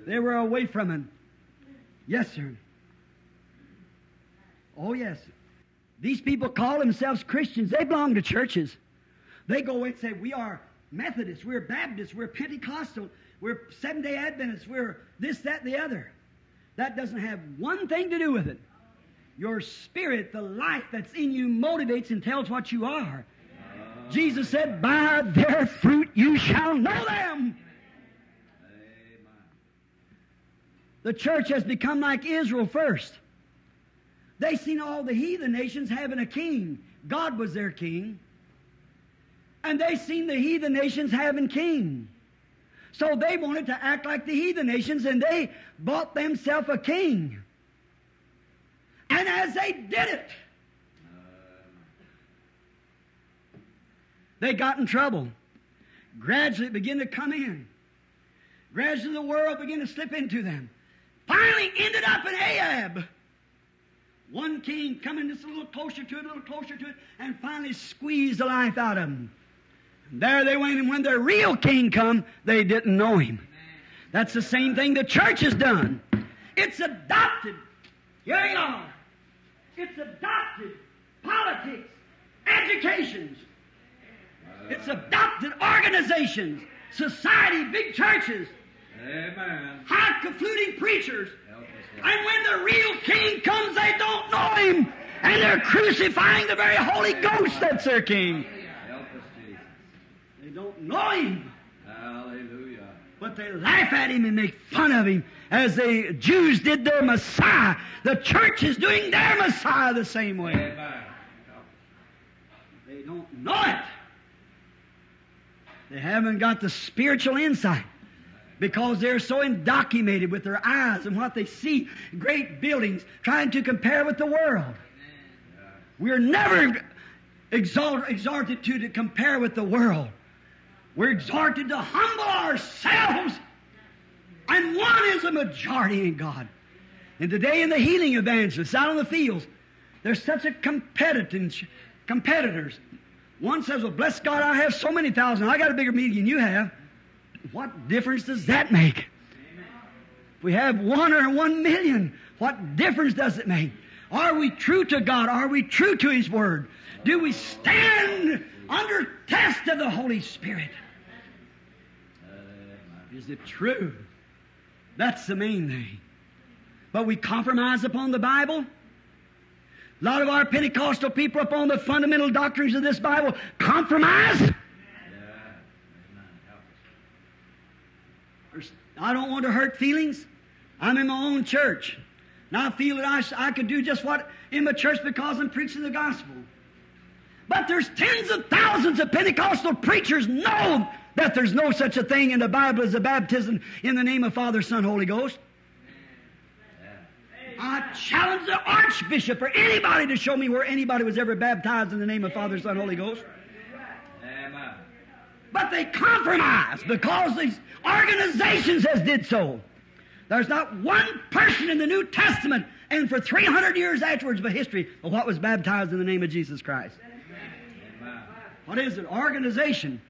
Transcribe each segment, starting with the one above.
They were away from Him. Yes, sir. Oh, yes. These people call themselves Christians. They belong to churches. They go and say, we are Methodists, we're Baptists, we're Pentecostal, we're Seventh-day Adventists, we're this, that, the other. That doesn't have one thing to do with it. Your spirit, the life that's in you, motivates and tells what you are. Jesus said, by their fruit you shall know them. The church has become like Israel first. They seen all the heathen nations having a king. God was their king. And they seen the heathen nations having king. So they wanted to act like the heathen nations, and they bought themselves a king. And as they did it, they got in trouble. Gradually it began to come in. Gradually the world began to slip into them. Finally ended up in Ahab. One king coming just a little closer to it, and finally squeezed the life out of them. And there they went, and when their real king come, they didn't know him. That's the same thing the church has done. It's adopted. Here you are. It's adopted politics, educations. It's adopted organizations, society, big churches. Amen. High-fluting preachers. And when the real king comes, they don't know him. And they're crucifying the very Holy Ghost that's their king. Help us, Jesus. They don't know him. Hallelujah. But they laugh at him and make fun of him as the Jews did their Messiah. The church is doing their Messiah the same way. Amen. They don't know it. They haven't got the spiritual insight because they're so indoctrinated with their eyes and what they see, great buildings, trying to compare with the world. We're never exhorted to compare with the world. We're exhorted to humble ourselves, and one is a majority in God. And today in the healing evangelists out on the fields, there's such a competitors. One says, well, bless God, I have so many thousand. I got a bigger meeting than you have. What difference does that make? If we have 1 or 1 million, what difference does it make? Are we true to God? Are we true to His Word? Do we stand under test of the Holy Spirit? Is it true? That's the main thing. But we compromise upon the Bible. A lot of our Pentecostal people upon the fundamental doctrines of this Bible compromise. I don't want to hurt feelings. I'm in my own church. And I feel that I could do just what in my church because I'm preaching the gospel. But there's tens of thousands of Pentecostal preachers know that there's no such a thing in the Bible as a baptism in the name of Father, Son, Holy Ghost. I challenge the Archbishop or anybody to show me where anybody was ever baptized in the name of Father, Son, Holy Ghost. Amen. But they compromise because these organizations has did so. There's not one person in the New Testament and for 300 years afterwards of history of what was baptized in the name of Jesus Christ. Amen. What is it? Organization.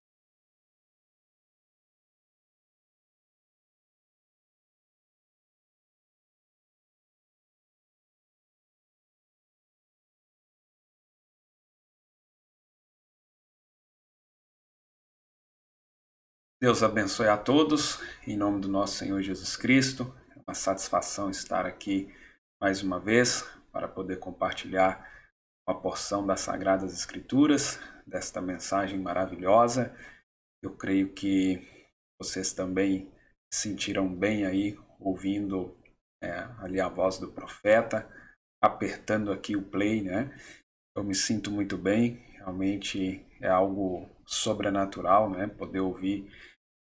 Deus abençoe a todos, em nome do nosso Senhor Jesus Cristo. É uma satisfação estar aqui mais uma vez para poder compartilhar uma porção das Sagradas Escrituras, desta mensagem maravilhosa. Eu creio que vocês também se sentiram bem aí, ouvindo ali a voz do profeta, apertando aqui o play, né? Eu me sinto muito bem, realmente é algo sobrenatural, né? Poder ouvir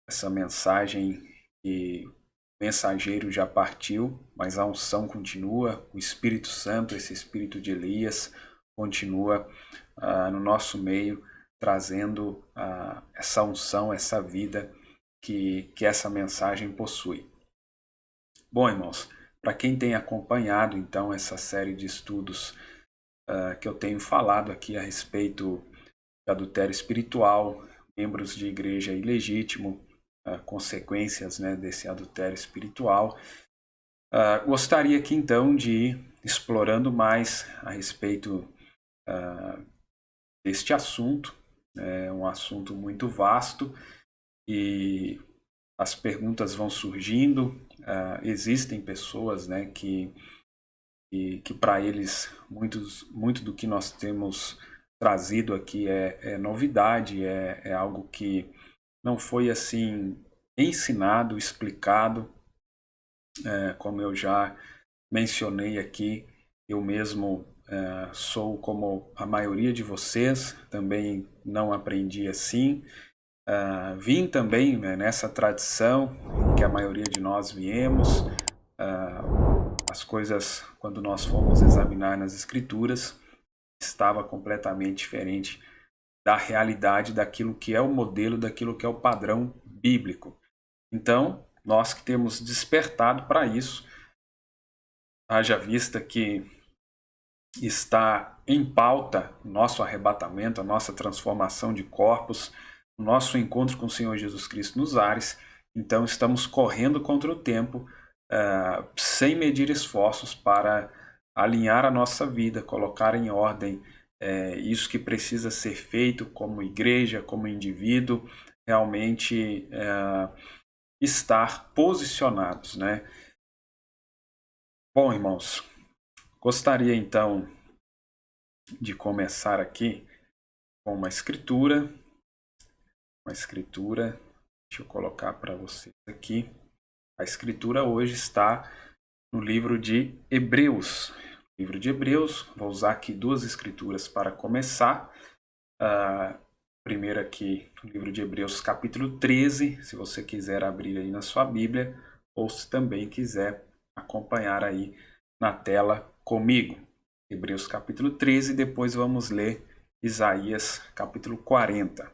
essa mensagem que o mensageiro já partiu, mas a unção continua, o Espírito Santo, esse Espírito de Elias, continua no nosso meio, trazendo essa unção, essa vida que essa mensagem possui. Bom, irmãos, para quem tem acompanhado então essa série de estudos que eu tenho falado aqui a respeito de adultério espiritual, membros de igreja ilegítimo, consequências, né, desse adultério espiritual. Gostaria aqui então de ir explorando mais a respeito deste assunto. É um assunto muito vasto e as perguntas vão surgindo. Existem pessoas, né, que para eles muito do que nós temos trazido aqui é novidade, é algo que não foi assim ensinado, explicado. Como eu já mencionei aqui, eu mesmo sou como a maioria de vocês, também não aprendi assim. Vim também, né, nessa tradição que a maioria de nós viemos. As coisas, quando nós fomos examinar nas Escrituras, estava completamente diferente da realidade, daquilo que é o modelo, daquilo que é o padrão bíblico. Então, nós que temos despertado para isso, haja vista que está em pauta o nosso arrebatamento, a nossa transformação de corpos, o nosso encontro com o Senhor Jesus Cristo nos ares. Então estamos correndo contra o tempo, sem medir esforços para alinhar a nossa vida, colocar em ordem isso que precisa ser feito como igreja, como indivíduo, realmente estar posicionados, né? Bom, irmãos, gostaria então de começar aqui com uma escritura. Deixa eu colocar para vocês aqui. A escritura hoje está no livro de Hebreus. Livro de Hebreus, vou usar aqui duas escrituras para começar. Primeiro aqui, no livro de Hebreus, capítulo 13, se você quiser abrir aí na sua Bíblia, ou se também quiser acompanhar aí na tela comigo. Hebreus capítulo 13, depois vamos ler Isaías capítulo 40.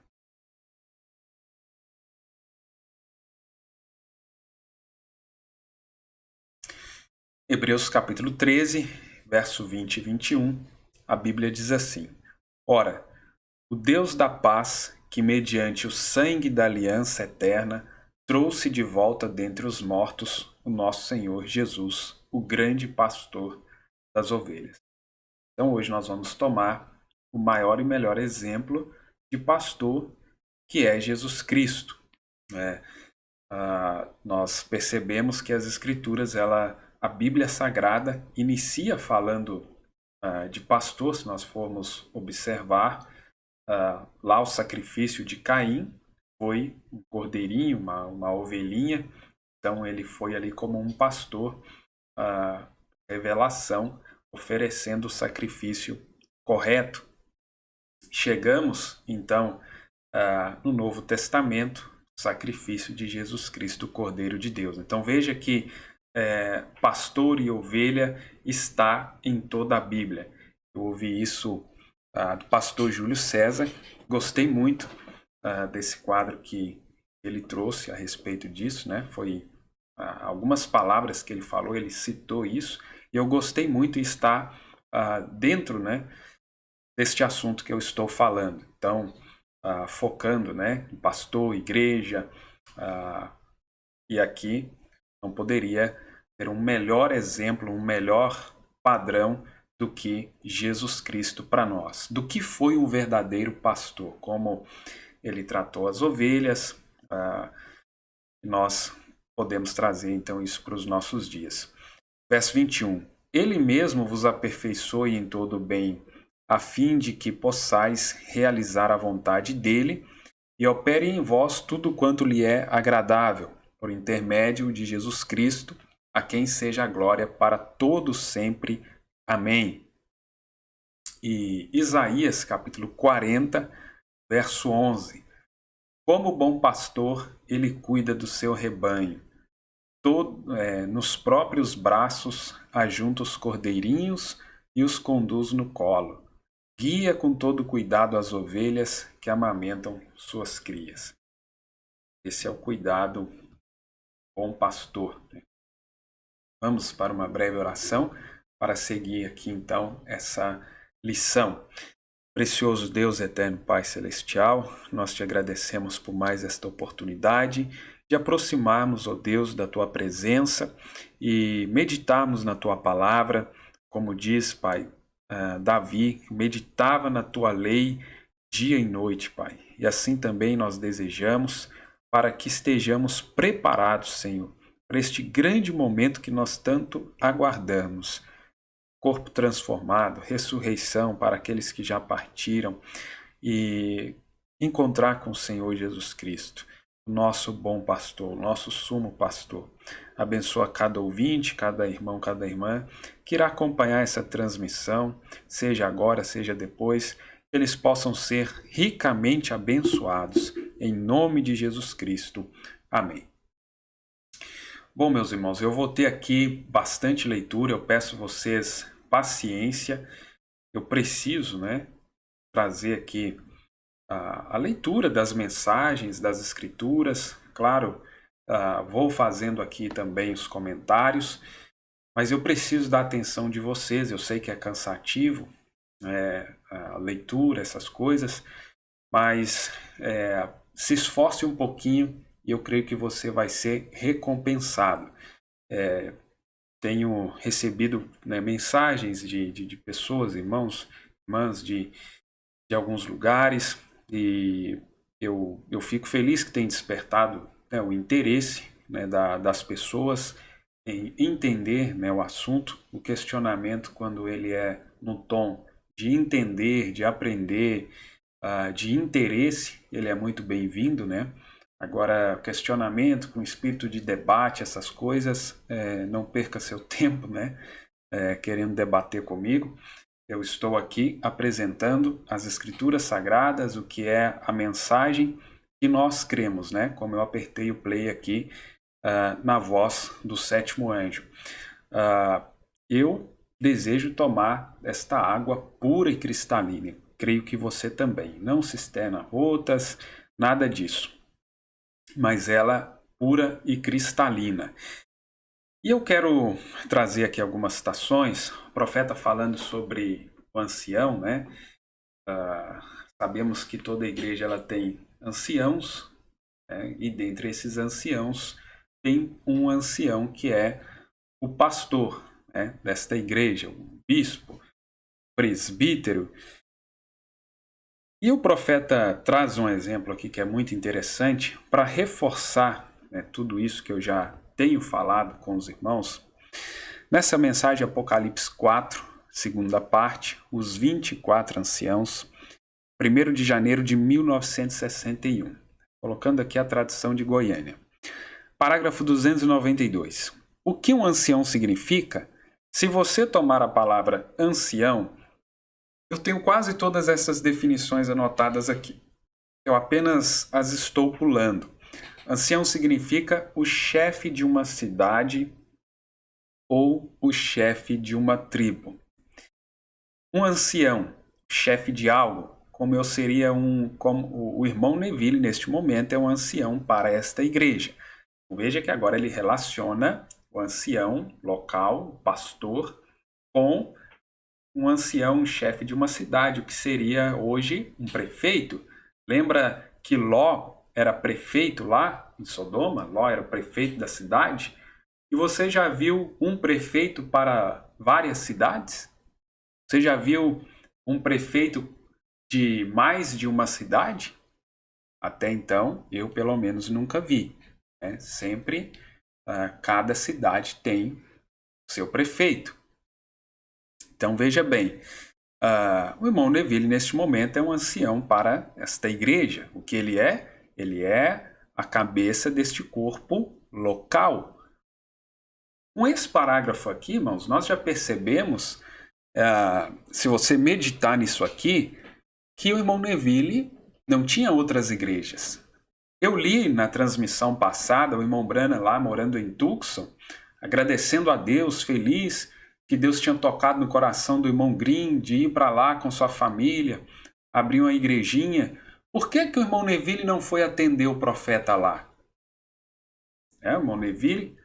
Hebreus capítulo 13, verso 20 e 21, a Bíblia diz assim: Ora, o Deus da paz, que mediante o sangue da aliança eterna trouxe de volta dentre os mortos o nosso Senhor Jesus, o grande pastor das ovelhas. Então hoje nós vamos tomar o maior e melhor exemplo de pastor, que é Jesus Cristo. Nós percebemos que as Escrituras, a Bíblia Sagrada inicia falando de pastor. Se nós formos observar, lá o sacrifício de Caim foi um cordeirinho, uma ovelhinha. Então ele foi ali como um pastor, revelação, oferecendo o sacrifício correto. Chegamos então no Novo Testamento, o sacrifício de Jesus Cristo, o Cordeiro de Deus. Então veja que pastor e ovelha está em toda a Bíblia. Eu ouvi isso do pastor Júlio César, gostei muito desse quadro que ele trouxe a respeito disso, né? Foi algumas palavras que ele falou, ele citou isso, e eu gostei muito, e está dentro, né, deste assunto que eu estou falando. Então, focando, né, em pastor, igreja, e aqui não poderia ter um melhor exemplo, um melhor padrão do que Jesus Cristo para nós. Do que foi um verdadeiro pastor, como ele tratou as ovelhas. Nós podemos trazer então isso para os nossos dias. Verso 21. Ele mesmo vos aperfeiçoe em todo o bem, a fim de que possais realizar a vontade dele, e opere em vós tudo quanto lhe é agradável, por intermédio de Jesus Cristo, a quem seja a glória para todos sempre. Amém. E Isaías capítulo 40, verso 11. Como bom pastor, ele cuida do seu rebanho. Nos próprios braços ajunta os cordeirinhos e os conduz no colo. Guia com todo cuidado as ovelhas que amamentam suas crias. Esse é o cuidado bom pastor. Vamos para uma breve oração para seguir aqui então essa lição. Precioso Deus, eterno Pai Celestial, nós te agradecemos por mais esta oportunidade de aproximarmos, ó Deus, da Tua presença e meditarmos na Tua palavra, como diz, Pai, Davi, meditava na Tua lei dia e noite, Pai. E assim também nós desejamos, para que estejamos preparados, Senhor, para este grande momento que nós tanto aguardamos. Corpo transformado, ressurreição para aqueles que já partiram e encontrar com o Senhor Jesus Cristo, nosso bom pastor, nosso sumo pastor. Abençoa cada ouvinte, cada irmão, cada irmã que irá acompanhar essa transmissão, seja agora, seja depois, que eles possam ser ricamente abençoados, em nome de Jesus Cristo. Amém. Bom, meus irmãos, eu vou ter aqui bastante leitura, eu peço vocês paciência, eu preciso, trazer aqui a leitura das mensagens, das escrituras, claro, vou fazendo aqui também os comentários, mas eu preciso da atenção de vocês, eu sei que é cansativo, a leitura, essas coisas, mas se esforce um pouquinho e eu creio que você vai ser recompensado. Tenho recebido mensagens de pessoas, irmãos, irmãs de alguns lugares, e eu fico feliz que tem despertado o interesse das pessoas em entender o assunto, o questionamento, quando ele é no tom de entender, de aprender, de interesse, ele é muito bem-vindo, Agora, questionamento com espírito de debate, essas coisas, não perca seu tempo, querendo debater comigo. Eu estou aqui apresentando as Escrituras Sagradas, o que é a mensagem que nós cremos, como eu apertei o play aqui na voz do sétimo anjo. Eu desejo tomar esta água pura e cristalina. Creio que você também. Não cisterna rotas, nada disso. Mas ela pura e cristalina. E eu quero trazer aqui algumas citações, o profeta falando sobre o ancião, sabemos que toda a igreja ela tem anciãos, e dentre esses anciãos tem um ancião que é o pastor desta igreja, o bispo, presbítero. E o profeta traz um exemplo aqui que é muito interessante para reforçar tudo isso que eu já tenho falado com os irmãos. Nessa mensagem Apocalipse 4, segunda parte, os 24 anciãos, 1º de janeiro de 1961. Colocando aqui a tradução de Goiânia. Parágrafo 292. O que um ancião significa? Se você tomar a palavra ancião, eu tenho quase todas essas definições anotadas aqui. Eu apenas as estou pulando. Ancião significa o chefe de uma cidade ou o chefe de uma tribo. Um ancião, chefe de algo, como eu seria como o irmão Neville neste momento é um ancião para esta igreja. Veja que agora ele relaciona o ancião local, o pastor, com um ancião, um chefe de uma cidade, o que seria hoje um prefeito. Lembra que Ló era prefeito lá em Sodoma? Ló era o prefeito da cidade. E você já viu um prefeito para várias cidades? Você já viu um prefeito de mais de uma cidade? Até então, eu pelo menos nunca vi. Sempre, cada cidade tem seu prefeito. Então veja bem, o irmão Neville neste momento é um ancião para esta igreja. O que ele é? Ele é a cabeça deste corpo local. Com esse parágrafo aqui, irmãos, nós já percebemos, se você meditar nisso aqui, que o irmão Neville não tinha outras igrejas. Eu li na transmissão passada o irmão Branham lá morando em Tucson, agradecendo a Deus, feliz que Deus tinha tocado no coração do irmão Green de ir para lá com sua família, abrir uma igrejinha. Por que o irmão Neville não foi atender o profeta lá? O irmão Neville,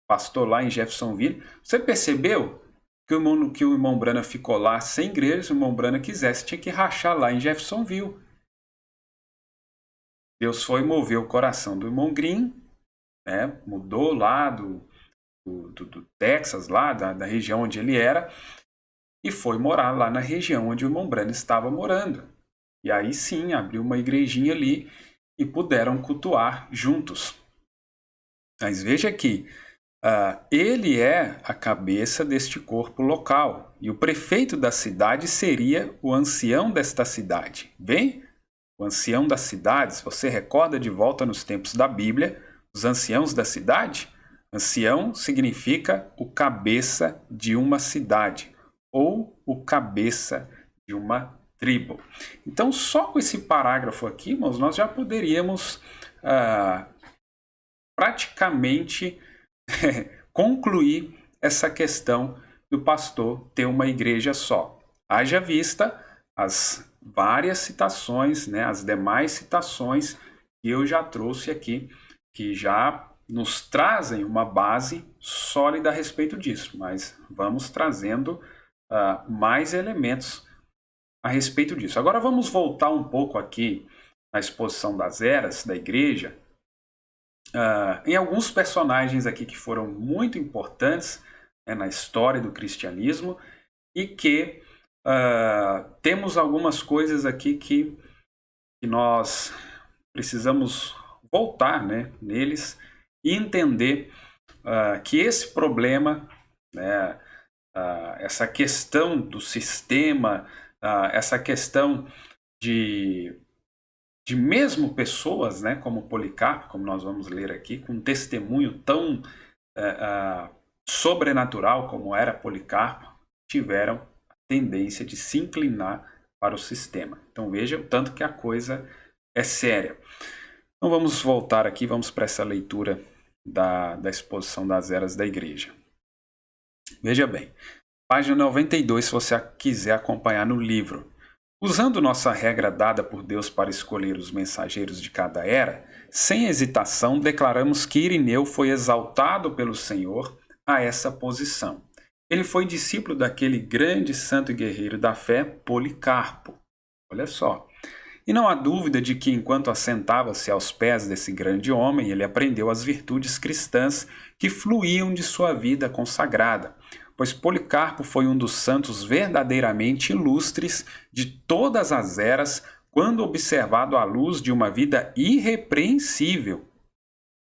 pastor lá em Jeffersonville. Você percebeu que o irmão Branham ficou lá sem igreja? Se o irmão Branham quisesse, tinha que rachar lá em Jeffersonville. Deus foi mover o coração do irmão Green né? Mudou lá do Texas, lá da região onde ele era, e foi morar lá na região onde o irmão Branham estava morando. E aí sim, abriu uma igrejinha ali e puderam cultuar juntos. Mas veja aqui, ele é a cabeça deste corpo local, e o prefeito da cidade seria o ancião desta cidade. Bem, o ancião da cidade, se você recorda de volta nos tempos da Bíblia, os anciãos da cidade, ancião significa o cabeça de uma cidade, ou o cabeça de uma tribo. Então, só com esse parágrafo aqui, irmãos, nós já poderíamos praticamente concluir essa questão do pastor ter uma igreja só. Haja vista as várias citações, né, as demais citações que eu já trouxe aqui, que já nos trazem uma base sólida a respeito disso, mas vamos trazendo mais elementos a respeito disso. Agora vamos voltar um pouco aqui na exposição das eras da igreja, em alguns personagens aqui que foram muito importantes, né, na história do cristianismo, e que temos algumas coisas aqui que nós precisamos voltar, né, neles e entender que esse problema, né, essa questão do sistema, essa questão de mesmo pessoas, né, como Policarpo, como nós vamos ler aqui, com um testemunho tão sobrenatural como era Policarpo, tiveram a tendência de se inclinar para o sistema. Então veja o tanto que a coisa é séria. Então vamos voltar aqui, vamos para essa leitura da exposição das eras da igreja. Veja bem, página 92, se você quiser acompanhar no livro. Usando nossa regra dada por Deus para escolher os mensageiros de cada era, sem hesitação declaramos que Irineu foi exaltado pelo Senhor a essa posição. Ele foi discípulo daquele grande santo e guerreiro da fé, Policarpo. Olha só. E não há dúvida de que, enquanto assentava-se aos pés desse grande homem, ele aprendeu as virtudes cristãs que fluíam de sua vida consagrada, pois Policarpo foi um dos santos verdadeiramente ilustres de todas as eras, quando observado à luz de uma vida irrepreensível.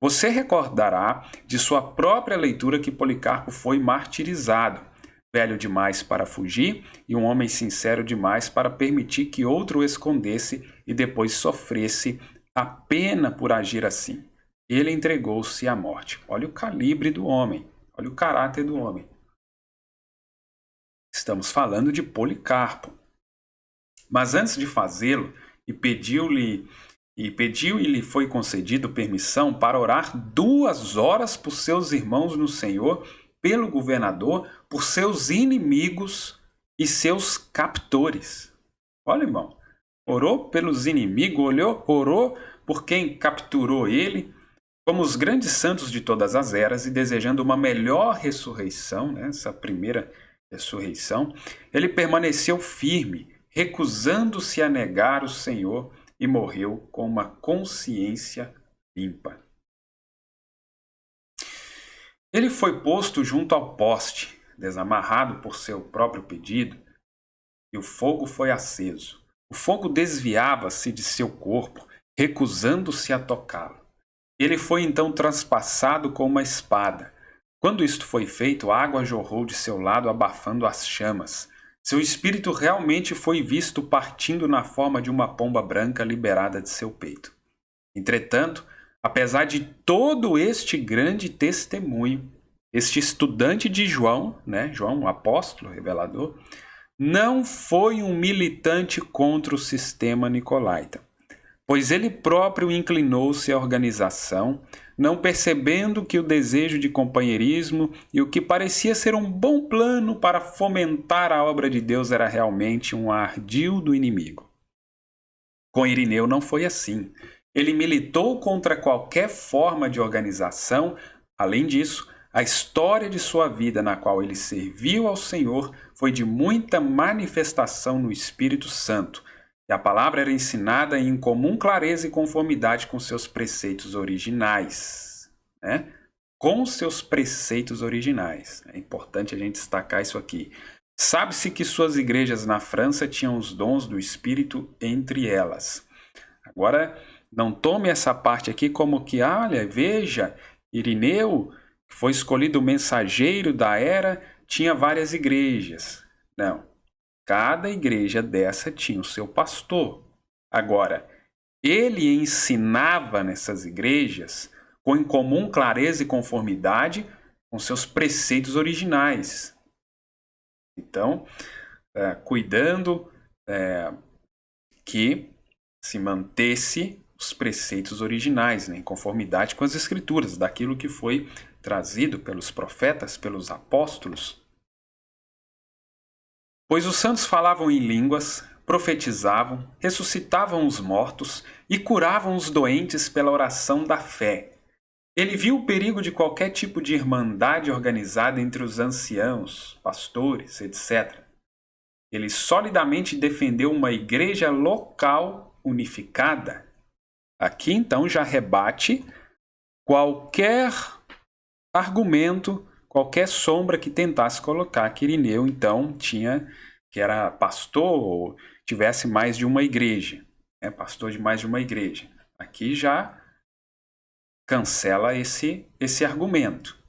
Você recordará de sua própria leitura que Policarpo foi martirizado, velho demais para fugir e um homem sincero demais para permitir que outro o escondesse e depois sofresse a pena por agir assim. Ele entregou-se à morte. Olha o calibre do homem, olha o caráter do homem. Estamos falando de Policarpo. Mas antes de fazê-lo, pediu e lhe foi concedido permissão para orar 2 horas por seus irmãos no Senhor, pelo governador, por seus inimigos e seus captores. Olha, irmão, orou pelos inimigos, orou por quem capturou ele, como os grandes santos de todas as eras, e desejando uma melhor ressurreição, né, essa primeira ressurreição, ele permaneceu firme, recusando-se a negar o Senhor, e morreu com uma consciência limpa. Ele foi posto junto ao poste, desamarrado por seu próprio pedido, e o fogo foi aceso. O fogo desviava-se de seu corpo, recusando-se a tocá-lo. Ele foi então transpassado com uma espada. Quando isto foi feito, a água jorrou de seu lado, abafando as chamas. Seu espírito realmente foi visto partindo na forma de uma pomba branca liberada de seu peito. Entretanto, apesar de todo este grande testemunho, este estudante de João, né, João, o apóstolo, revelador, não foi um militante contra o sistema nicolaita, pois ele próprio inclinou-se à organização, não percebendo que o desejo de companheirismo e o que parecia ser um bom plano para fomentar a obra de Deus era realmente um ardil do inimigo. Com Irineu não foi assim. Ele militou contra qualquer forma de organização. Além disso, a história de sua vida, na qual ele serviu ao Senhor, foi de muita manifestação no Espírito Santo, e a palavra era ensinada em comum clareza e conformidade com seus preceitos originais. né? Com seus preceitos originais. É importante a gente destacar isso aqui. Sabe-se que suas igrejas na França tinham os dons do Espírito entre elas. Agora, não tome essa parte aqui como que, olha, veja, Irineu, que foi escolhido o mensageiro da era, tinha várias igrejas. Não. Cada igreja dessa tinha o seu pastor. Agora, ele ensinava nessas igrejas com incomum clareza e conformidade com seus preceitos originais. Então, cuidando que se mantesse os preceitos originais, né, em conformidade com as Escrituras, daquilo que foi trazido pelos profetas, pelos apóstolos. Pois os santos falavam em línguas, profetizavam, ressuscitavam os mortos e curavam os doentes pela oração da fé. Ele viu o perigo de qualquer tipo de irmandade organizada entre os anciãos, pastores, etc. Ele solidamente defendeu uma igreja local unificada. Aqui, então, já rebate qualquer argumento, qualquer sombra que tentasse colocar que Irineu, então, que era pastor ou tivesse mais de uma igreja, né? Pastor de mais de uma igreja. Aqui já cancela esse argumento.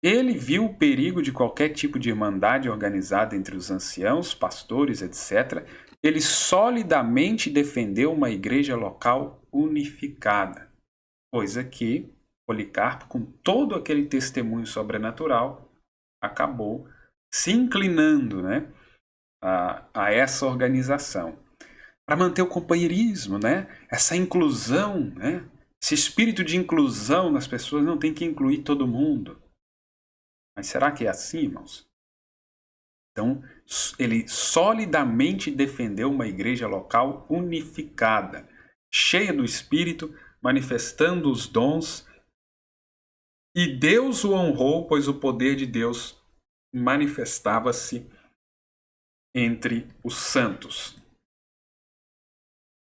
Ele viu o perigo de qualquer tipo de irmandade organizada entre os anciãos, pastores, etc. Ele solidamente defendeu uma igreja local unificada, coisa que Policarpo, com todo aquele testemunho sobrenatural, acabou se inclinando, né, a essa organização. Para manter o companheirismo, né, essa inclusão, né, esse espírito de inclusão nas pessoas, não tem que incluir todo mundo. Mas será que é assim, irmãos? Então, ele solidamente defendeu uma igreja local unificada, cheia do Espírito, manifestando os dons, e Deus o honrou, pois o poder de Deus manifestava-se entre os santos.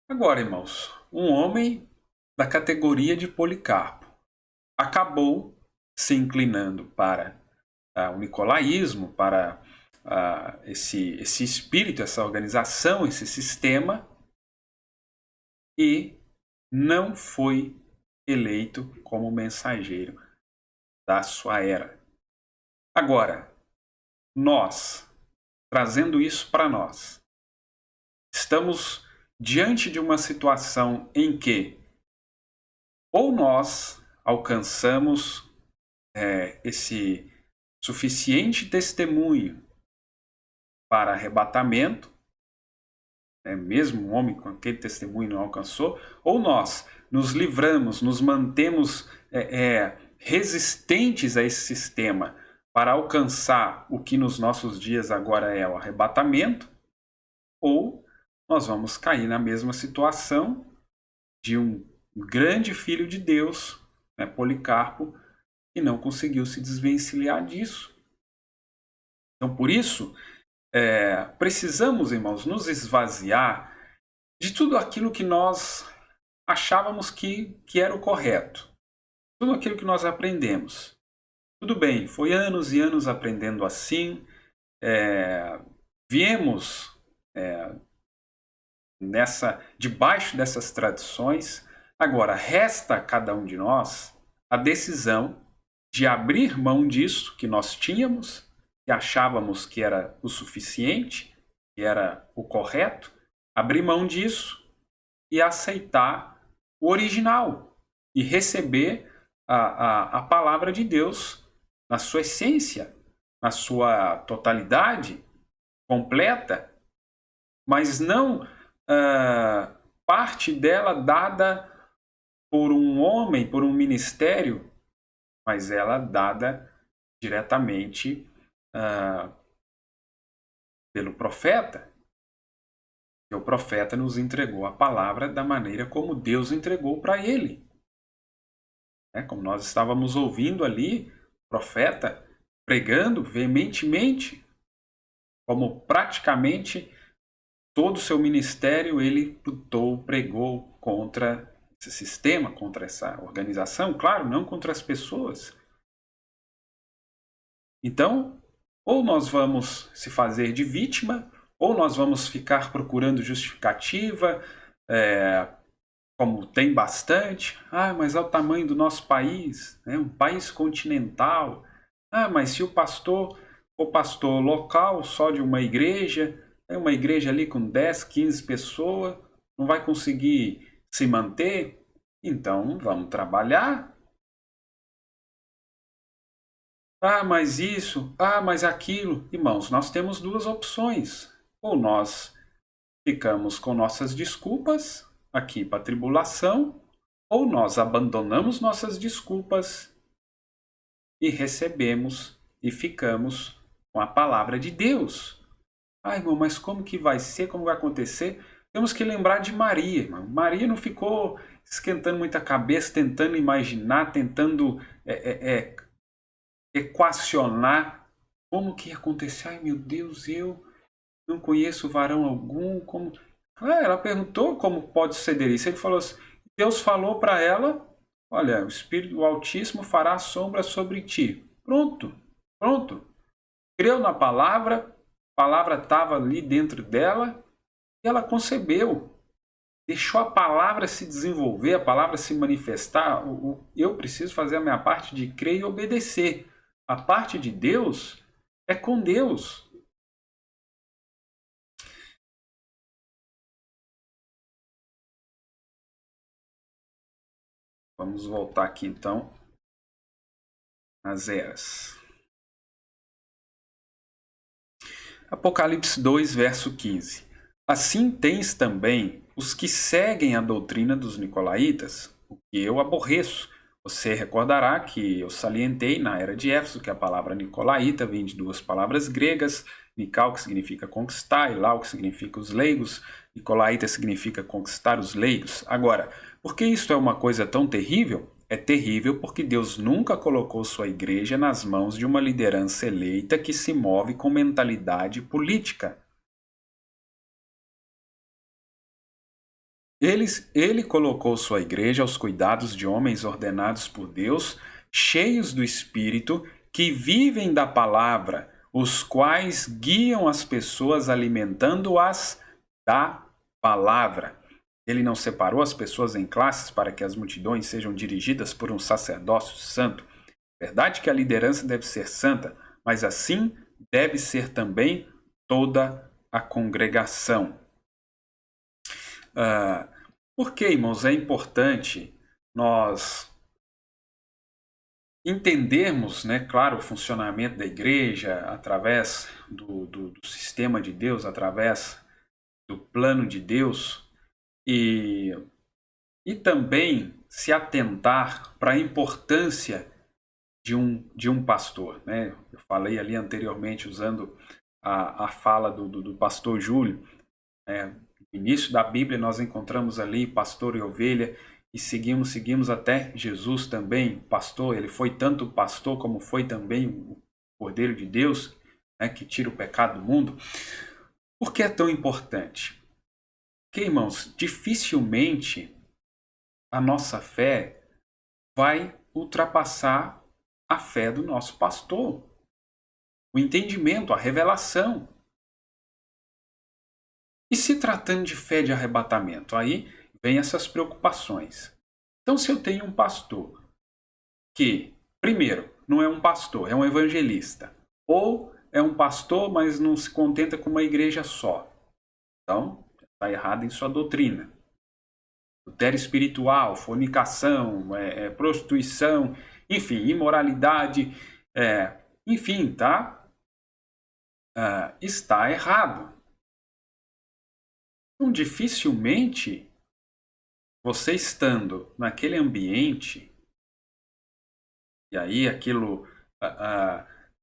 Agora, irmãos, um homem da categoria de Policarpo acabou se inclinando para o nicolaísmo, para esse espírito, essa organização, esse sistema, e não foi eleito como mensageiro da sua era. Agora, nós, trazendo isso para nós, estamos diante de uma situação em que ou nós alcançamos esse suficiente testemunho para arrebatamento, mesmo um homem com aquele testemunho não alcançou, ou nós nos livramos, nos mantemos resistentes a esse sistema para alcançar o que nos nossos dias agora é o arrebatamento, ou nós vamos cair na mesma situação de um grande filho de Deus, Policarpo, que não conseguiu se desvencilhar disso. Então, por isso, precisamos, irmãos, nos esvaziar de tudo aquilo que nós achávamos que era o correto. Tudo aquilo que nós aprendemos. Tudo bem, foi anos e anos aprendendo assim. Viemos debaixo dessas tradições. Agora, resta a cada um de nós a decisão de abrir mão disso que nós tínhamos, que achávamos que era o suficiente, que era o correto, abrir mão disso e aceitar o original e receber a palavra de Deus na sua essência, na sua totalidade completa, mas não parte dela dada por um homem, por um ministério, mas ela dada diretamente pelo profeta. E o profeta nos entregou a palavra da maneira como Deus entregou para ele. Como nós estávamos ouvindo ali, o profeta pregando veementemente, como praticamente todo o seu ministério ele pregou contra sistema, contra essa organização, claro, não contra as pessoas. Então, ou nós vamos se fazer de vítima, ou nós vamos ficar procurando justificativa, como tem bastante. Mas é o tamanho do nosso país, né? Um país continental. Mas se o pastor local só de uma igreja ali com 10, 15 pessoas, não vai conseguir se manter, então vamos trabalhar. Mas isso, mas aquilo. Irmãos, nós temos duas opções. Ou nós ficamos com nossas desculpas aqui para a tribulação, ou nós abandonamos nossas desculpas e recebemos e ficamos com a palavra de Deus. Irmão, mas como que vai ser? Como vai acontecer? Temos que lembrar de Maria, irmão. Maria não ficou esquentando muita cabeça, tentando imaginar, tentando equacionar como que ia acontecer. Meu Deus, eu não conheço varão algum. Como... ela perguntou como pode suceder isso. Ele falou assim, Deus falou para ela, olha, o Espírito do Altíssimo fará sombra sobre ti. Pronto. Creu na palavra, a palavra estava ali dentro dela, e ela concebeu. Deixou a palavra se desenvolver, a palavra se manifestar. Eu preciso fazer a minha parte de crer e obedecer. A parte de Deus é com Deus. Vamos voltar aqui então às eras. Apocalipse 2, verso 15. Assim tens também os que seguem a doutrina dos nicolaítas, o que eu aborreço. Você recordará que eu salientei na era de Éfeso que a palavra nicolaíta vem de duas palavras gregas, Nical, que significa conquistar, e Lau, que significa os leigos. Nicolaíta significa conquistar os leigos. Agora, por que isso é uma coisa tão terrível? É terrível porque Deus nunca colocou sua igreja nas mãos de uma liderança eleita que se move com mentalidade política. Ele colocou sua igreja aos cuidados de homens ordenados por Deus, cheios do Espírito, que vivem da palavra, os quais guiam as pessoas alimentando-as da palavra. Ele não separou as pessoas em classes para que as multidões sejam dirigidas por um sacerdócio santo. Verdade que a liderança deve ser santa, mas assim deve ser também toda a congregação. Por que, irmãos, é importante nós entendermos, né, claro, o funcionamento da igreja através do sistema de Deus, através do plano de Deus, e também se atentar para a importância de um pastor, né? Eu falei ali anteriormente, usando a fala do pastor Júlio, no início da Bíblia nós encontramos ali pastor e ovelha, e seguimos até Jesus também, pastor. Ele foi tanto pastor como foi também o Cordeiro de Deus, né, que tira o pecado do mundo. Por que é tão importante? Porque, irmãos, dificilmente a nossa fé vai ultrapassar a fé do nosso pastor. O entendimento, a revelação. E se tratando de fé de arrebatamento, aí vem essas preocupações. Então, se eu tenho um pastor que, primeiro, não é um pastor, é um evangelista, ou é um pastor, mas não se contenta com uma igreja só, então está errado em sua doutrina. Adultério espiritual, fornicação, prostituição, enfim, imoralidade, enfim, tá? Está errado. Então, dificilmente, você estando naquele ambiente, e aí aquilo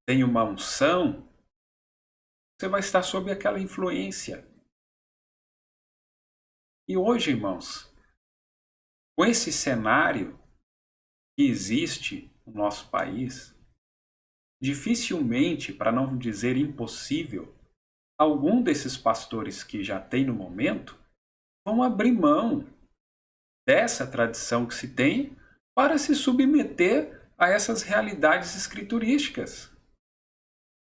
tem uma unção, você vai estar sob aquela influência. E hoje, irmãos, com esse cenário que existe no nosso país, dificilmente, para não dizer impossível, algum desses pastores que já tem no momento vão abrir mão dessa tradição que se tem para se submeter a essas realidades escriturísticas.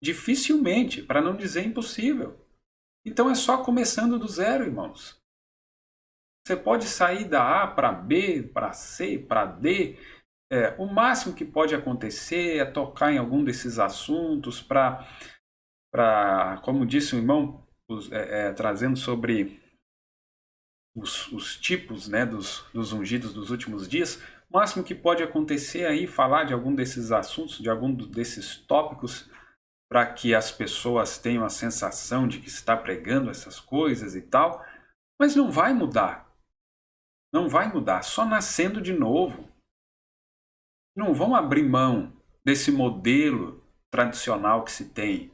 Dificilmente, para não dizer impossível. Então é só começando do zero, irmãos. Você pode sair da A para B, para C, para D. O máximo que pode acontecer é tocar em algum desses assuntos para como disse o irmão, trazendo sobre os tipos, né, dos ungidos dos últimos dias. O máximo que pode acontecer aí falar de algum desses assuntos, de algum desses tópicos, para que as pessoas tenham a sensação de que está pregando essas coisas e tal, mas não vai mudar. Não vai mudar, só nascendo de novo. Não vão abrir mão desse modelo tradicional que se tem.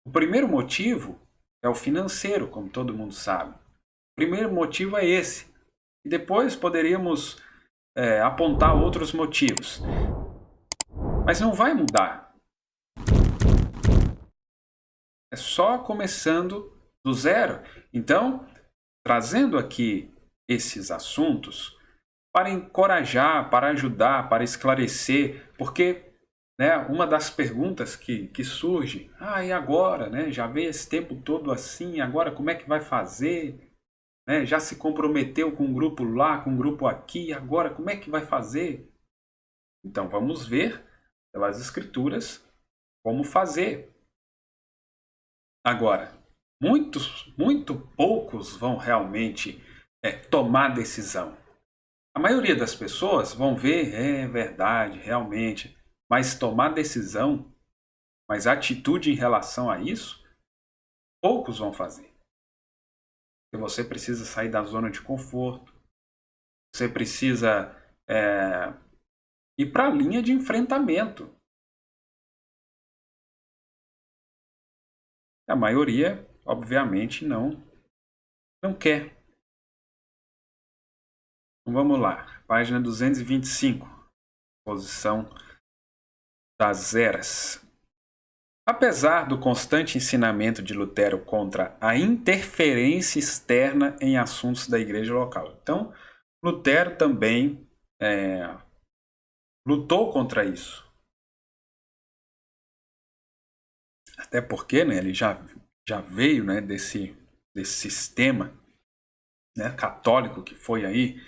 O primeiro motivo é o financeiro, como todo mundo sabe. O primeiro motivo é esse. E depois poderíamos apontar outros motivos. Mas não vai mudar. É só começando do zero. Então, trazendo aqui esses assuntos para encorajar, para ajudar, para esclarecer, porque uma das perguntas que surge, e agora, né? Já veio esse tempo todo assim, agora como é que vai fazer? Já se comprometeu com um grupo lá, com um grupo aqui, agora como é que vai fazer? Então vamos ver pelas Escrituras como fazer. Agora, muito poucos vão realmente tomar decisão. A maioria das pessoas vão ver, é verdade, realmente, mas tomar decisão, mas atitude em relação a isso, poucos vão fazer. Porque você precisa sair da zona de conforto, você precisa ir para a linha de enfrentamento. A maioria, obviamente, não quer. Então, vamos lá, página 225, posição das eras. Apesar do constante ensinamento de Lutero contra a interferência externa em assuntos da igreja local. Então, Lutero também lutou contra isso. Até porque ele já veio desse sistema católico que foi aí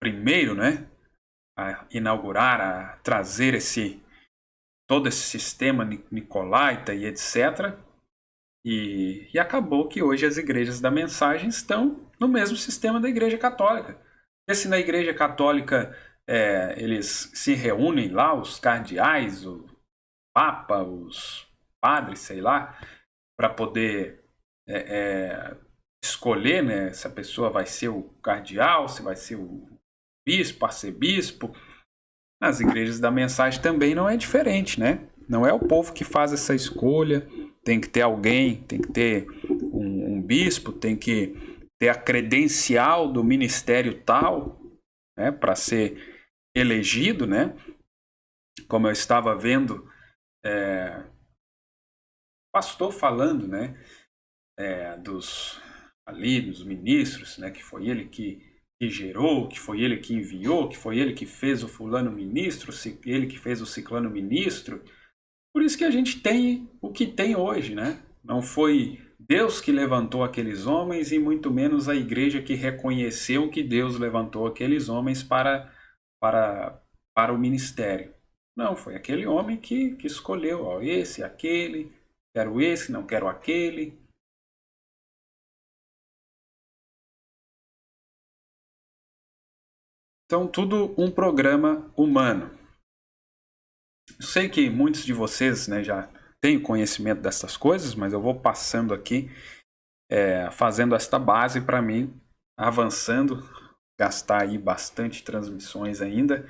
primeiro a inaugurar, a trazer todo esse sistema nicolaita e etc. E acabou que hoje as igrejas da mensagem estão no mesmo sistema da igreja católica. E se na igreja católica eles se reúnem lá, os cardeais, o papa, os padres, sei lá, para poder escolher se a pessoa vai ser o cardeal, se vai ser o bispo, arcebispo. Nas igrejas da mensagem também não é diferente, Não é o povo que faz essa escolha, tem que ter alguém, tem que ter um bispo, tem que ter a credencial do ministério tal, para ser elegido, Como eu estava vendo pastor falando, dos ministros, que foi ele que gerou, que foi ele que enviou, que foi ele que fez o fulano ministro, ele que fez o ciclano ministro. Por isso que a gente tem o que tem hoje, Não foi Deus que levantou aqueles homens e muito menos a igreja que reconheceu que Deus levantou aqueles homens para o ministério. Não, foi aquele homem que escolheu, esse, aquele, quero esse, não quero aquele. Então, tudo um programa humano. Eu sei que muitos de vocês já têm conhecimento dessas coisas, mas eu vou passando aqui, fazendo esta base para mim, avançando, gastar aí bastante transmissões ainda,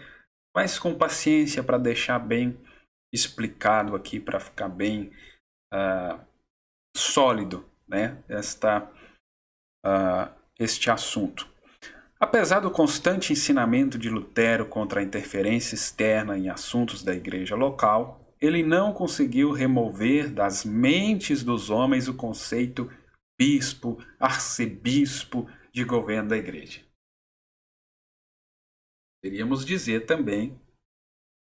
mas com paciência para deixar bem explicado aqui, para ficar bem sólido, este assunto. Apesar do constante ensinamento de Lutero contra a interferência externa em assuntos da igreja local, ele não conseguiu remover das mentes dos homens o conceito bispo, arcebispo de governo da igreja. Poderíamos dizer também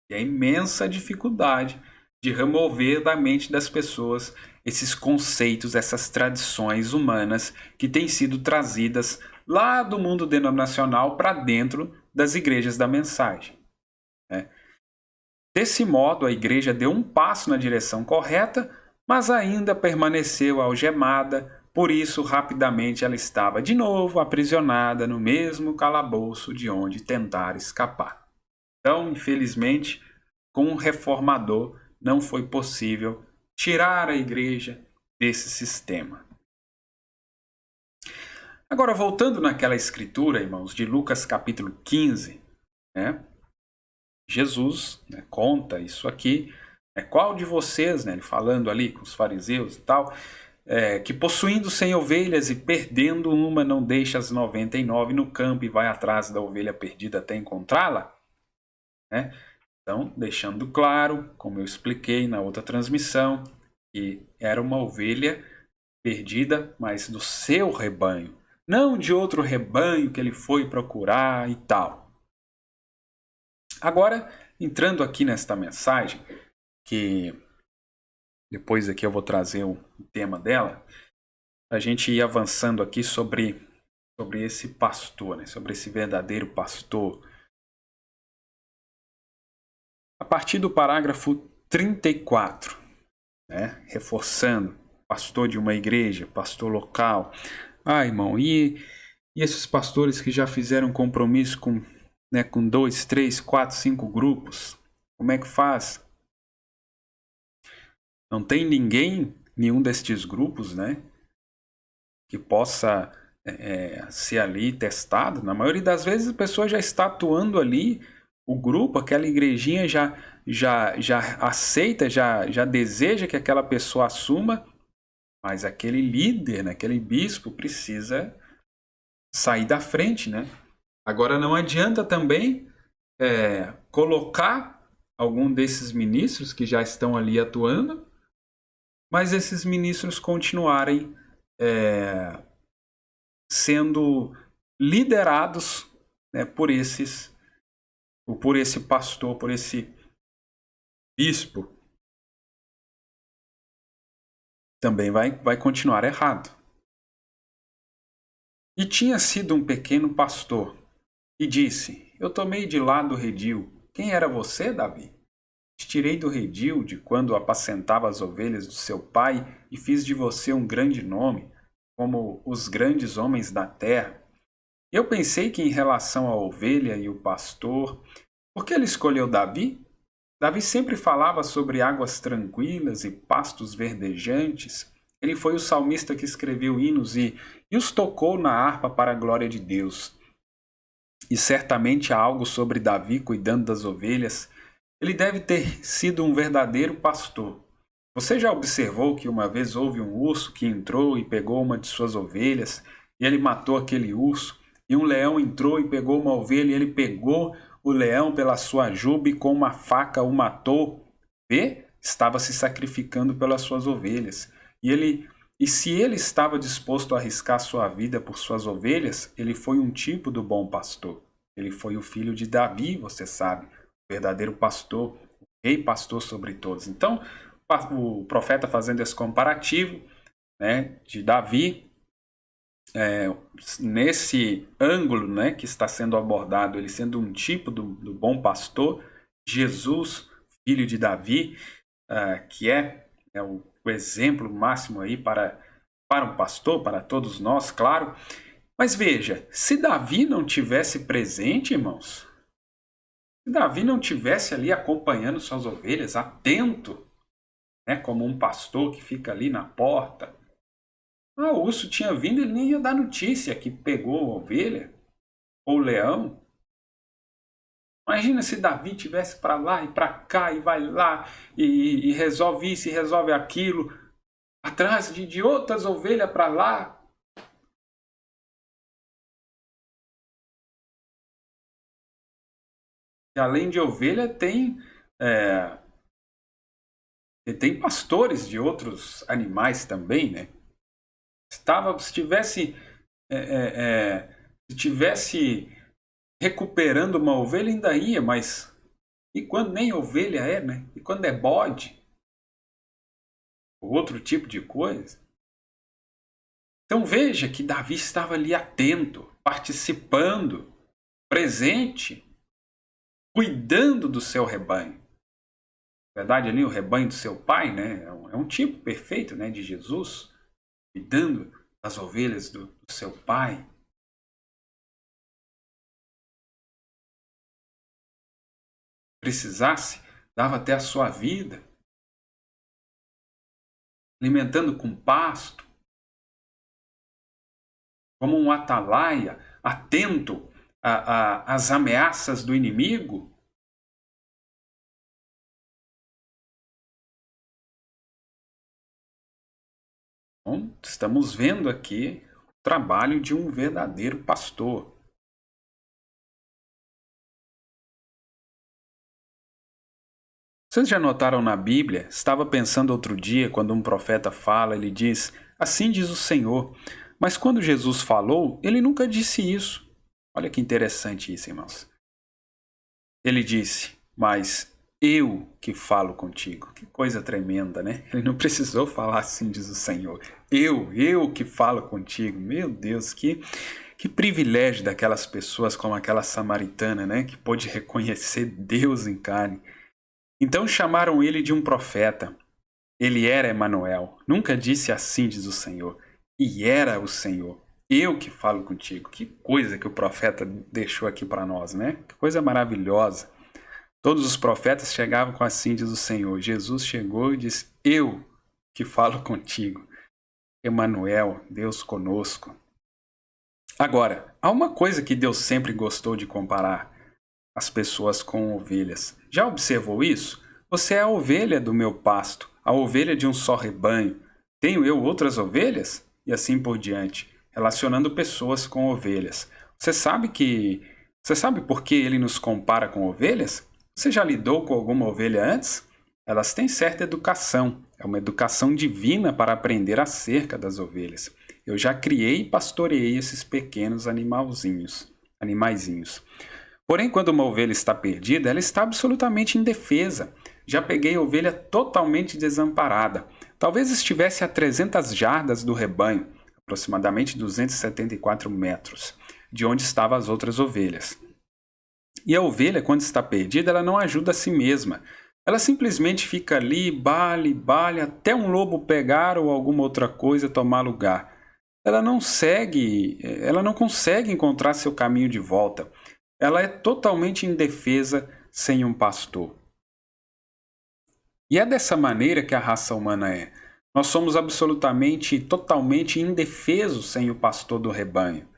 que a imensa dificuldade de remover da mente das pessoas esses conceitos, essas tradições humanas que têm sido trazidas lá do mundo denominacional para dentro das igrejas da mensagem. Desse modo, a igreja deu um passo na direção correta, mas ainda permaneceu algemada, por isso rapidamente ela estava de novo aprisionada no mesmo calabouço de onde tentara escapar. Então, infelizmente, com um reformador não foi possível tirar a igreja desse sistema. Agora, voltando naquela escritura, irmãos, de Lucas capítulo 15, Jesus conta isso aqui. Qual de vocês, ele falando ali com os fariseus e tal, que possuindo 100 ovelhas e perdendo uma, não deixa as 99 no campo e vai atrás da ovelha perdida até encontrá-la? Então, deixando claro, como eu expliquei na outra transmissão, que era uma ovelha perdida, mas do seu rebanho, não de outro rebanho que ele foi procurar e tal. Agora, entrando aqui nesta mensagem, que depois aqui eu vou trazer o tema dela, a gente ir avançando aqui sobre esse pastor, sobre esse verdadeiro pastor. A partir do parágrafo 34, reforçando, pastor de uma igreja, pastor local. Irmão, e esses pastores que já fizeram compromisso com 2, 3, 4, 5 grupos, como é que faz? Não tem nenhum destes grupos, que possa ser ali testado. Na maioria das vezes a pessoa já está atuando ali, o grupo, aquela igrejinha já aceita, já deseja que aquela pessoa assuma, mas aquele líder, aquele bispo precisa sair da frente, Agora não adianta também colocar algum desses ministros que já estão ali atuando, mas esses ministros continuarem sendo liderados por esse pastor, por esse bispo. Também vai continuar errado. E tinha sido um pequeno pastor, e disse: Eu tomei de lá do redil. Quem era você, Davi? Te tirei do redil de quando apacentava as ovelhas do seu pai e fiz de você um grande nome, como os grandes homens da terra. Eu pensei que em relação à ovelha e o pastor, por que ele escolheu Davi? Davi sempre falava sobre águas tranquilas e pastos verdejantes. Ele foi o salmista que escreveu hinos e os tocou na harpa para a glória de Deus. E certamente há algo sobre Davi cuidando das ovelhas. Ele deve ter sido um verdadeiro pastor. Você já observou que uma vez houve um urso que entrou e pegou uma de suas ovelhas, e ele matou aquele urso, e um leão entrou e pegou uma ovelha, e ele pegou o leão pela sua juba e com uma faca o matou? Vê? Estava se sacrificando pelas suas ovelhas. E se ele estava disposto a arriscar sua vida por suas ovelhas, ele foi um tipo do bom pastor. Ele foi o filho de Davi, você sabe, o verdadeiro pastor, o rei pastor sobre todos. Então, o profeta fazendo esse comparativo de Davi, nesse ângulo que está sendo abordado, ele sendo um tipo do bom pastor, Jesus, filho de Davi, que é o exemplo máximo aí para um pastor, para todos nós, claro. Mas veja, se Davi não tivesse presente, irmãos, se Davi não tivesse ali acompanhando suas ovelhas, atento, como um pastor que fica ali na porta, o urso tinha vindo, ele nem ia dar notícia que pegou a ovelha ou o leão. Imagina se Davi tivesse para lá e para cá e vai lá e resolve isso e resolve aquilo, atrás de outras ovelhas para lá. E além de ovelha, tem pastores de outros animais também, Se tivesse recuperando uma ovelha ainda ia, mas e quando nem ovelha é, né? E quando é bode? Ou outro tipo de coisa? Então veja que Davi estava ali atento, participando, presente, cuidando do seu rebanho. Na verdade, ali o rebanho do seu pai, né? É um tipo perfeito, né, de Jesus, cuidando das ovelhas do seu pai. Precisasse, dava até a sua vida, alimentando com pasto, como um atalaia, atento às ameaças do inimigo. Então, estamos vendo aqui o trabalho de um verdadeiro pastor. Vocês já notaram na Bíblia? Estava pensando outro dia, quando um profeta fala, ele diz, assim diz o Senhor. Mas quando Jesus falou, ele nunca disse isso. Olha que interessante isso, irmãos. Ele disse, mas eu que falo contigo. Que coisa tremenda, né? Ele não precisou falar assim, diz o Senhor. Eu que falo contigo. Meu Deus, que privilégio daquelas pessoas como aquela samaritana, né? Que pôde reconhecer Deus em carne. Então chamaram ele de um profeta. Ele era Emanuel. Nunca disse assim, diz o Senhor. E era o Senhor. Eu que falo contigo. Que coisa que o profeta deixou aqui para nós, né? Que coisa maravilhosa. Todos os profetas chegavam com assim, diz o Senhor. Jesus chegou e disse, eu que falo contigo. Emanuel, Deus conosco. Agora, há uma coisa que Deus sempre gostou de comparar as pessoas com ovelhas. Já observou isso? Você é a ovelha do meu pasto, a ovelha de um só rebanho. Tenho eu outras ovelhas? E assim por diante, relacionando pessoas com ovelhas. Você sabe por que ele nos compara com ovelhas? Você já lidou com alguma ovelha antes? Elas têm certa educação. É uma educação divina para aprender acerca das ovelhas. Eu já criei e pastoreei esses pequenos animaizinhos. Porém, quando uma ovelha está perdida, ela está absolutamente indefesa. Já peguei a ovelha totalmente desamparada. Talvez estivesse a 300 jardas do rebanho, aproximadamente 274 metros, de onde estavam as outras ovelhas. E a ovelha, quando está perdida, ela não ajuda a si mesma. Ela simplesmente fica ali, bale, até um lobo pegar ou alguma outra coisa tomar lugar. Ela não consegue encontrar seu caminho de volta. Ela é totalmente indefesa sem um pastor. E é dessa maneira que a raça humana é. Nós somos absolutamente, totalmente indefesos sem o pastor do rebanho.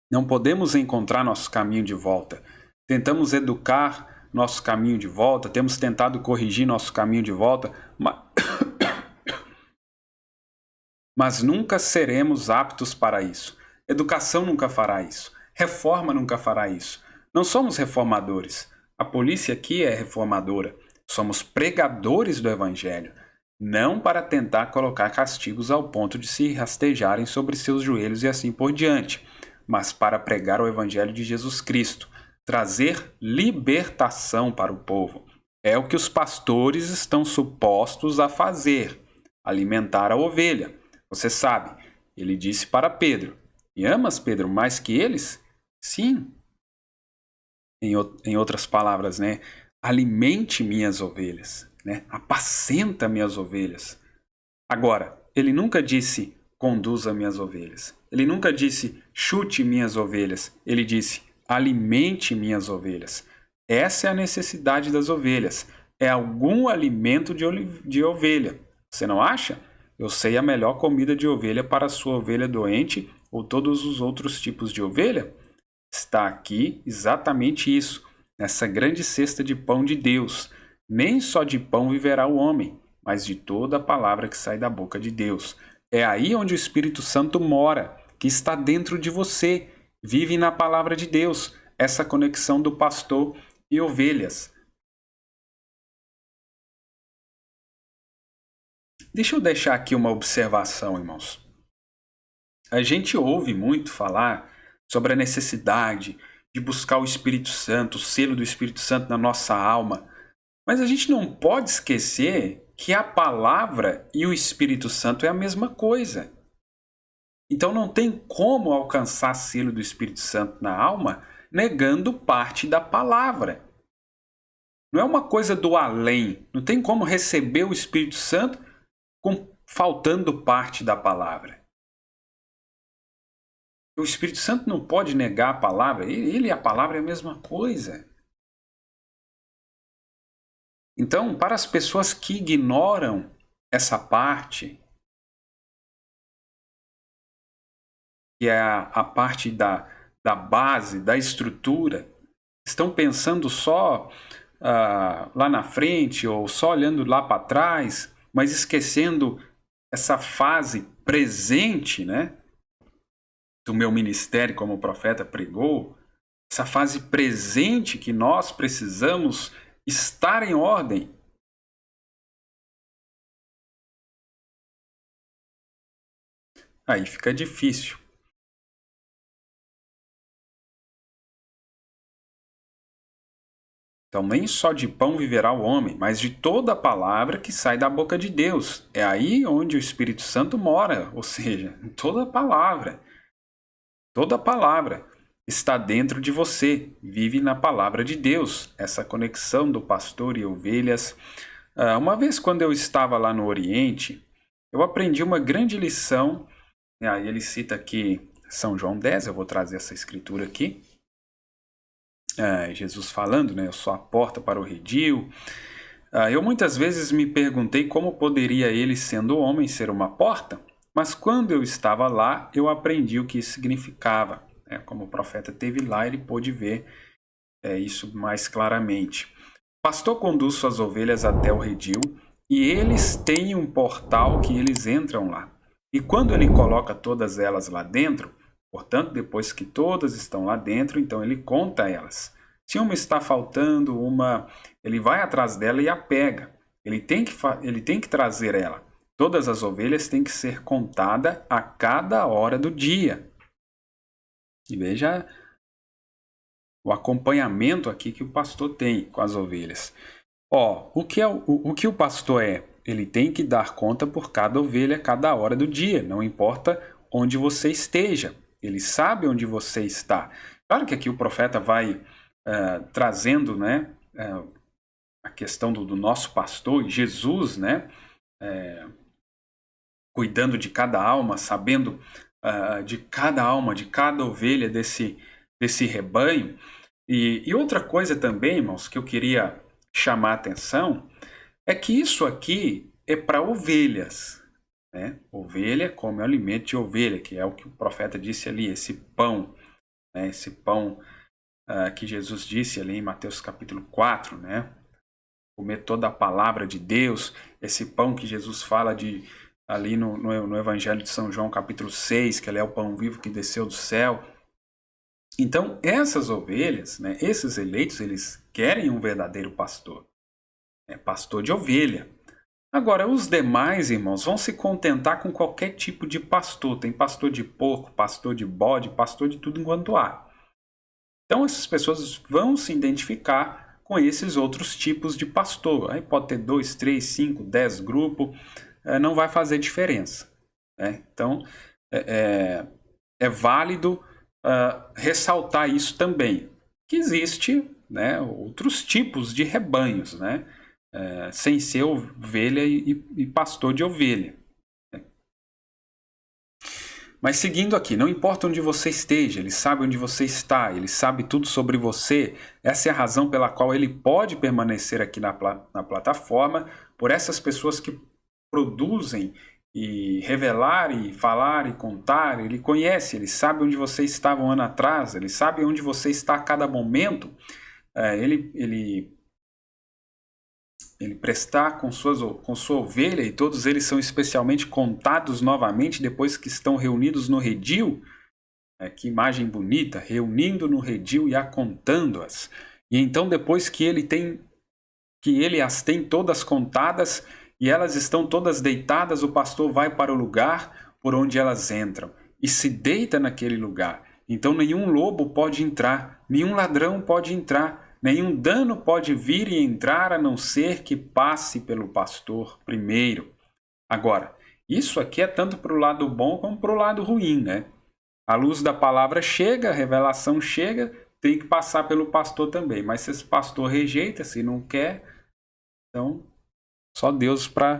Não podemos encontrar nosso caminho de volta. Tentamos educar nosso caminho de volta, temos tentado corrigir nosso caminho de volta, mas nunca seremos aptos para isso. Educação nunca fará isso. Reforma nunca fará isso. Não somos reformadores. A polícia aqui é reformadora. Somos pregadores do Evangelho. Não para tentar colocar castigos ao ponto de se rastejarem sobre seus joelhos e assim por diante, mas para pregar o Evangelho de Jesus Cristo. Trazer libertação para o povo. É o que os pastores estão supostos a fazer. Alimentar a ovelha. Você sabe, ele disse para Pedro, e amas Pedro mais que eles? Sim. Em outras palavras, né? Alimente minhas ovelhas, né? Apacenta minhas ovelhas. Agora, ele nunca disse, conduza minhas ovelhas. Ele nunca disse, chute minhas ovelhas. Ele disse, alimente minhas ovelhas. Essa é a necessidade das ovelhas. É algum alimento de ovelha. Você não acha? Eu sei a melhor comida de ovelha para a sua ovelha doente ou todos os outros tipos de ovelha. Está aqui exatamente isso, nessa grande cesta de pão de Deus. Nem só de pão viverá o homem, mas de toda a palavra que sai da boca de Deus. É aí onde o Espírito Santo mora, que está dentro de você. Vive na palavra de Deus, essa conexão do pastor e ovelhas. Deixa eu deixar aqui uma observação, irmãos. A gente ouve muito falar sobre a necessidade de buscar o Espírito Santo, o selo do Espírito Santo na nossa alma. Mas a gente não pode esquecer que a palavra e o Espírito Santo é a mesma coisa. Então não tem como alcançar selo do Espírito Santo na alma negando parte da palavra. Não é uma coisa do além. Não tem como receber o Espírito Santo faltando parte da palavra. O Espírito Santo não pode negar a palavra. Ele e a palavra é a mesma coisa. Então, para as pessoas que ignoram essa parte, que é a parte da base, da estrutura, estão pensando só lá na frente ou só olhando lá para trás, mas esquecendo essa fase presente, né, do meu ministério como profeta pregou, essa fase presente que nós precisamos estar em ordem. Aí fica difícil. Então, nem só de pão viverá o homem, mas de toda a palavra que sai da boca de Deus. É aí onde o Espírito Santo mora, ou seja, toda a palavra. Toda a palavra está dentro de você, vive na palavra de Deus. Essa conexão do pastor e ovelhas. Uma vez, quando eu estava lá no Oriente, eu aprendi uma grande lição. Aí ele cita aqui São João 10, eu vou trazer essa escritura aqui. Jesus falando, né? Eu sou a porta para o redil. Eu muitas vezes me perguntei como poderia ele, sendo homem, ser uma porta, mas quando eu estava lá, eu aprendi o que isso significava. Como o profeta esteve lá, ele pôde ver isso mais claramente. O pastor conduz suas ovelhas até o redil e eles têm um portal que eles entram lá. E quando ele coloca todas elas lá dentro, portanto, depois que todas estão lá dentro, então ele conta elas. Se uma está faltando, ele vai atrás dela e a pega. Ele tem que trazer ela. Todas as ovelhas têm que ser contadas a cada hora do dia. E veja o acompanhamento aqui que o pastor tem com as ovelhas. O que o pastor é? Ele tem que dar conta por cada ovelha, cada hora do dia. Não importa onde você esteja. Ele sabe onde você está. Claro que aqui o profeta vai trazendo, né, a questão do nosso pastor, Jesus, né, cuidando de cada alma, sabendo de cada alma, de cada ovelha desse rebanho. E outra coisa também, irmãos, que eu queria chamar a atenção, é que isso aqui é para ovelhas. Né? Ovelha come o alimento de ovelha, que é o que o profeta disse ali, esse pão, né? Esse pão que Jesus disse ali em Mateus capítulo 4, né? Comer toda a palavra de Deus, esse pão que Jesus fala ali no Evangelho de São João capítulo 6, que ele é o pão vivo que desceu do céu. Então, essas ovelhas, né, esses eleitos, eles querem um verdadeiro pastor, pastor de ovelha. Agora, os demais, irmãos, vão se contentar com qualquer tipo de pastor. Tem pastor de porco, pastor de bode, pastor de tudo enquanto há. Então, essas pessoas vão se identificar com esses outros tipos de pastor. Aí pode ter 2, 3, 5, 10 grupos, não vai fazer diferença. Né? Então, é válido ressaltar isso também, que existe, né, outros tipos de rebanhos, né? Sem ser ovelha e pastor de ovelha. Mas seguindo aqui, não importa onde você esteja, ele sabe onde você está, ele sabe tudo sobre você. Essa é a razão pela qual ele pode permanecer aqui na plataforma, por essas pessoas que produzem e revelar e falar e contar. Ele conhece, ele sabe onde você estava um ano atrás, ele sabe onde você está a cada momento. Ele prestar com sua ovelha, e todos eles são especialmente contados novamente depois que estão reunidos no redil. Que imagem bonita, reunindo no redil e acontando-as. E então depois que ele as tem todas contadas, e elas estão todas deitadas, o pastor vai para o lugar por onde elas entram e se deita naquele lugar. Então nenhum lobo pode entrar, nenhum ladrão pode entrar, nenhum dano pode vir e entrar a não ser que passe pelo pastor primeiro. Agora, isso aqui é tanto para o lado bom como para o lado ruim, né? A luz da palavra chega, a revelação chega, tem que passar pelo pastor também. Mas se esse pastor rejeita, se não quer, então só Deus para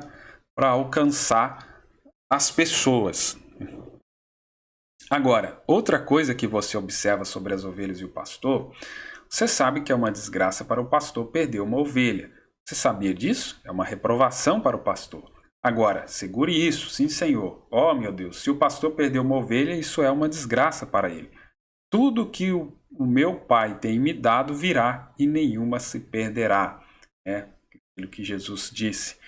alcançar as pessoas. Agora, outra coisa que você observa sobre as ovelhas e o pastor, você sabe que é uma desgraça para o pastor perder uma ovelha. Você sabia disso? É uma reprovação para o pastor. Agora, segure isso, sim, Senhor. Oh, meu Deus, se o pastor perder uma ovelha, isso é uma desgraça para ele. Tudo que o meu Pai tem me dado virá e nenhuma se perderá. É aquilo que Jesus disse.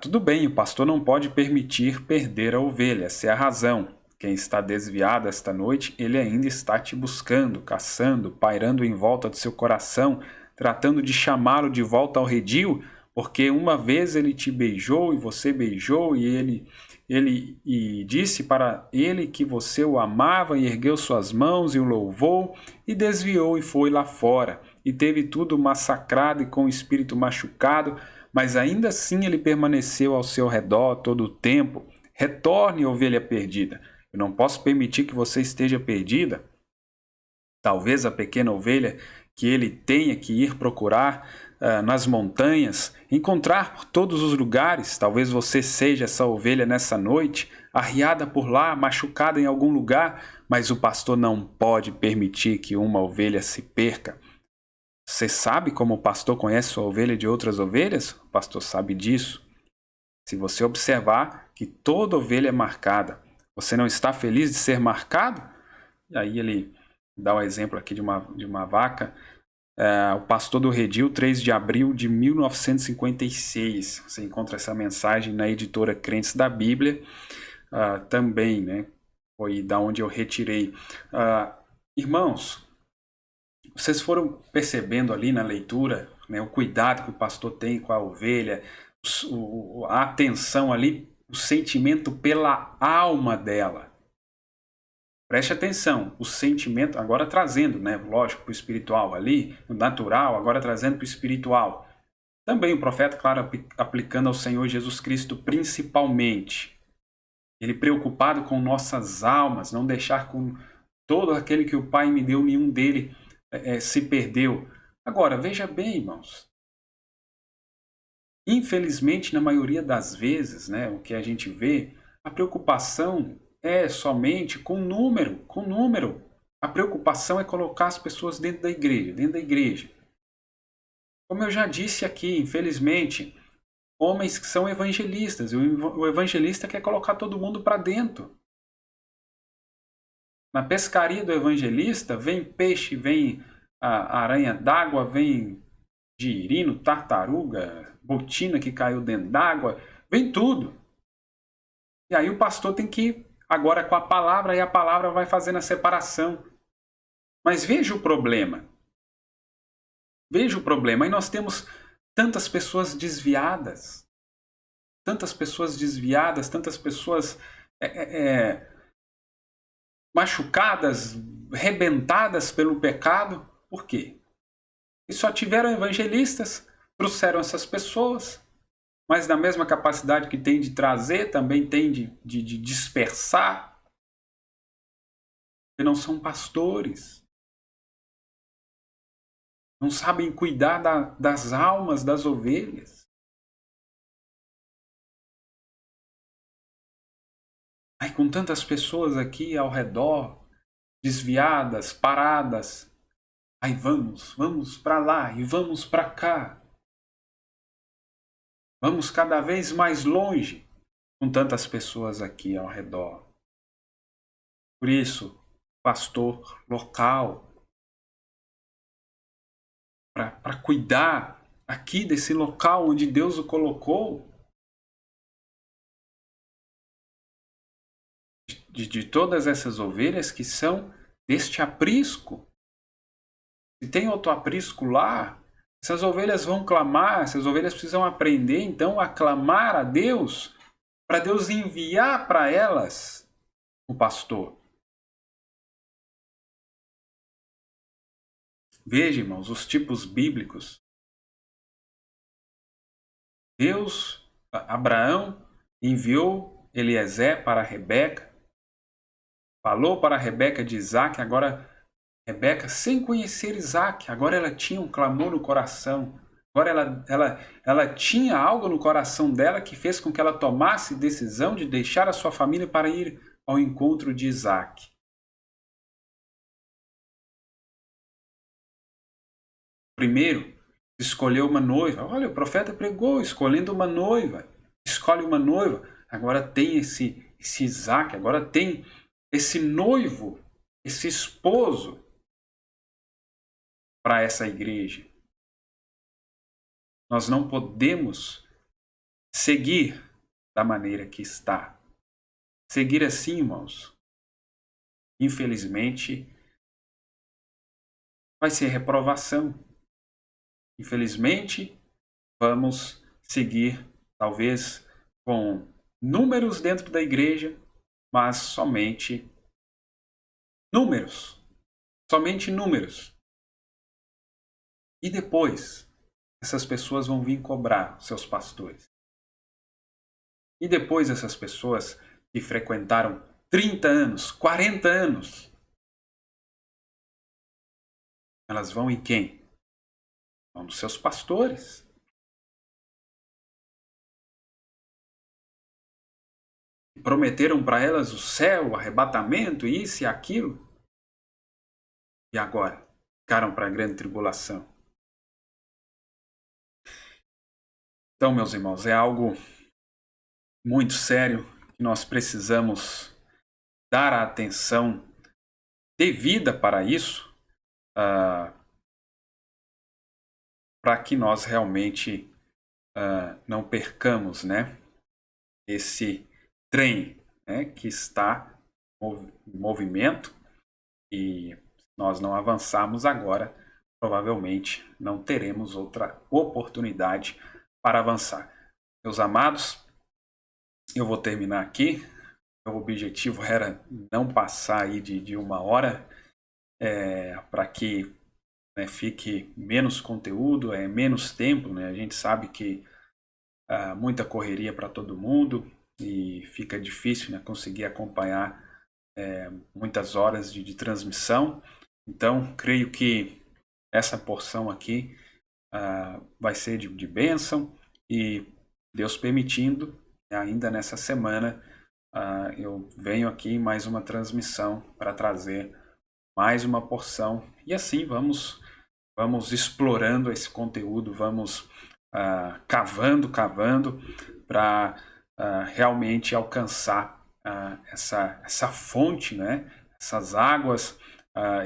Tudo bem, o pastor não pode permitir perder a ovelha, essa é a razão. Quem está desviado esta noite, ele ainda está te buscando, caçando, pairando em volta do seu coração, tratando de chamá-lo de volta ao redil, porque uma vez ele te beijou e você beijou e ele disse para ele que você o amava e ergueu suas mãos e o louvou e desviou e foi lá fora e teve tudo massacrado e com o espírito machucado, mas ainda assim ele permaneceu ao seu redor todo o tempo. Retorne, ovelha perdida. Eu não posso permitir que você esteja perdida. Talvez a pequena ovelha que ele tenha que ir procurar nas montanhas, encontrar por todos os lugares. Talvez você seja essa ovelha nessa noite, arriada por lá, machucada em algum lugar, mas o pastor não pode permitir que uma ovelha se perca. Você sabe como o pastor conhece sua ovelha de outras ovelhas? O pastor sabe disso. Se você observar que toda ovelha é marcada, você não está feliz de ser marcado? E aí ele dá um exemplo aqui de uma vaca. O pastor do redil, 3 de abril de 1956. Você encontra essa mensagem na editora Crentes da Bíblia também, né? Foi da onde eu retirei. Irmãos, vocês foram percebendo ali na leitura, né, o cuidado que o pastor tem com a ovelha, a atenção ali, o sentimento pela alma dela. Preste atenção, o sentimento, agora trazendo, né, lógico, para o espiritual ali, o natural, agora trazendo para o espiritual. Também o profeta, claro, aplicando ao Senhor Jesus Cristo principalmente. Ele preocupado com nossas almas, não deixar com todo aquele que o Pai me deu, nenhum dele se perdeu. Agora, veja bem, irmãos. Infelizmente, na maioria das vezes, né, o que a gente vê, a preocupação é somente com número. A preocupação é colocar as pessoas dentro da igreja. Como eu já disse aqui, infelizmente, homens que são evangelistas, e o evangelista quer colocar todo mundo para dentro. Na pescaria do evangelista, vem peixe, vem a aranha d'água, vem girino, tartaruga, botina que caiu dentro d'água, vem tudo. E aí o pastor tem que ir agora com a palavra, e a palavra vai fazendo a separação. Mas veja o problema. Veja o problema. Aí nós temos tantas pessoas desviadas. Tantas pessoas machucadas, rebentadas pelo pecado. Por quê? E só tiveram evangelistas, trouxeram essas pessoas, mas na mesma capacidade que tem de trazer, também tem de dispersar. Porque não são pastores. Não sabem cuidar das almas das ovelhas. Aí com tantas pessoas aqui ao redor, desviadas, paradas, aí vamos para lá e vamos para cá. Vamos cada vez mais longe com tantas pessoas aqui ao redor. Por isso, pastor local, para cuidar aqui desse local onde Deus o colocou, de todas essas ovelhas que são deste aprisco. Se tem outro aprisco lá, Essas ovelhas vão clamar, essas ovelhas precisam aprender então a clamar a Deus, para Deus enviar para elas o pastor. Veja, irmãos, os tipos bíblicos. Deus, Abraão, enviou Eliezer para Rebeca, falou para Rebeca de Isaac. Agora Rebeca, sem conhecer Isaac, agora ela tinha um clamor no coração. Agora ela tinha algo no coração dela que fez com que ela tomasse decisão de deixar a sua família para ir ao encontro de Isaac. Primeiro, escolheu uma noiva. Olha, o profeta pregou escolhendo uma noiva. Escolhe uma noiva. Agora tem esse Isaac, agora tem esse noivo, esse esposo para essa igreja. Nós não podemos seguir da maneira que está. Seguir assim, irmãos, infelizmente, vai ser reprovação. Infelizmente, vamos seguir, talvez, com números dentro da igreja, mas somente números. Somente números. E depois, essas pessoas vão vir cobrar seus pastores. E depois essas pessoas que frequentaram 30 anos, 40 anos, elas vão em quem? Vão dos seus pastores. Prometeram para elas o céu, o arrebatamento, isso e aquilo. E agora? Ficaram para a grande tribulação. Então, meus irmãos, é algo muito sério que nós precisamos dar a atenção devida para isso, para que nós realmente não percamos, né, esse trem, né, que está em movimento, e nós não avançarmos agora, provavelmente não teremos outra oportunidade para avançar. Meus amados, eu vou terminar aqui. O objetivo era não passar aí de 1 hora, para que, né, fique menos conteúdo, menos tempo, né? A gente sabe que muita correria para todo mundo e fica difícil, né, conseguir acompanhar muitas horas de transmissão. Então, creio que essa porção aqui vai ser de bênção, e Deus permitindo, ainda nessa semana, eu venho aqui em mais uma transmissão para trazer mais uma porção, e assim vamos explorando esse conteúdo, vamos cavando para realmente alcançar essa fonte, né? Essas águas,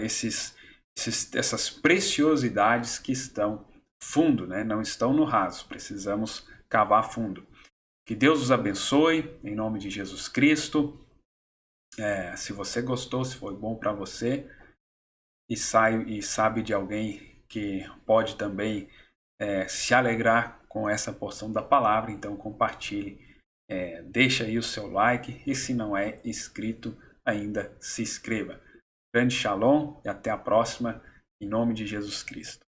essas preciosidades que estão fundo, né? Não estão no raso, precisamos cavar fundo. Que Deus os abençoe, em nome de Jesus Cristo. Se você gostou, se foi bom para você, e sabe de alguém que pode também se alegrar com essa porção da palavra, então compartilhe, deixa aí o seu like, e se não é inscrito ainda, se inscreva. Grande shalom e até a próxima, em nome de Jesus Cristo.